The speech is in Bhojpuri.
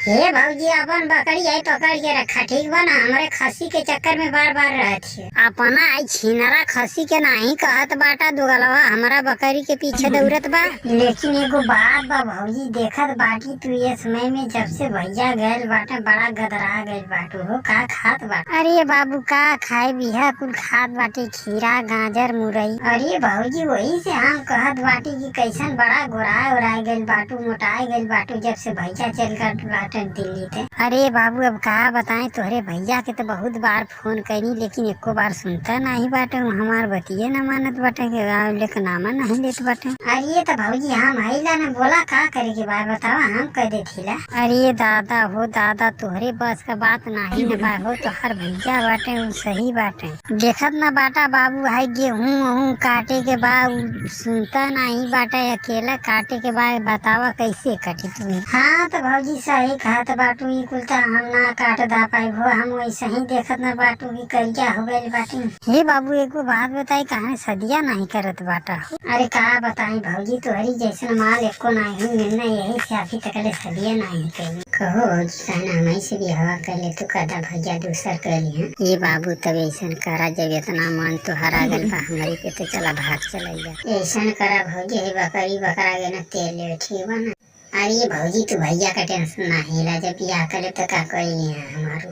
हे भौजी अपन बकरी आई पकड़ के रखा ठीक बा ना। हमारे खसी के चक्कर में बार बार रहती है। अपना आई छिनरा खसी के नाही कहत बाटा दुगलवा हमारा बकरी के पीछे दौड़त बा। लेकिन एगो बात बा भौजी देखत बाटी तू ये समय में जब से भैया गए बाटे बड़ा गदरा गए बाटू हो का खात बा। अरे बाबू का खाए बिहा कुल खात बाटे खीरा गाजर मुरई। अरे भौजी वही से हम कहत बाटी की कैसन बड़ा गोराए ओराए गए बाटू मोटाए गए बाटू जब से भैया चल कर दिल्ली थे। अरे बाबू अब का बताएं तोहरे भैया के तो बहुत बार फोन करी लेकिन एको बार सुनता नहीं बाटे। हमार बतिये न मानत बाटे के लेकिन नामा नहीं लेत बाटे। अरे तो भौजी हम आइला न बोला का करे के बात बतावा हम कह देथिला। अरे दादा हो दादा तोहरे बस का बात नहीं न बा हो तोहर भैया बाटे उ सही बाटे। देखत न बाटा बाबू हाई गेहूं काटे के बाद सुनता नहीं बाटे अकेला काटे के बाद बतावा कैसे कटी तुम्हें। हाँ तो भौजी सही कहत बाटू ई कुल त हम ना काट दा पाई भो हम वैसे ही देखत न बाटू की करिया हो गइल बाटी। हे बाबू एगो बात बताई कहां सदिया नहीं करत बाटा। अरे का बताई भौजी तोहरी जैसन माल एको नहीं मिलना यही से अभी तकले सदिया नहीं कही। कहो कहना हमारी से भी हवा कर ले तू कदा भैया दूसर कर लिया। ये बाबू तब ऐसन करा जब इतना मन तो हरा गल बा हमारी के तो चला भाग चलैया। ऐसन करा भौजी बकरी बकरा के न तेल ले ठीक बा ना। अरे भौजी तू भैया का टेंशन ना हिला जब बियाह करे तो का कोई नहीं है हमारू।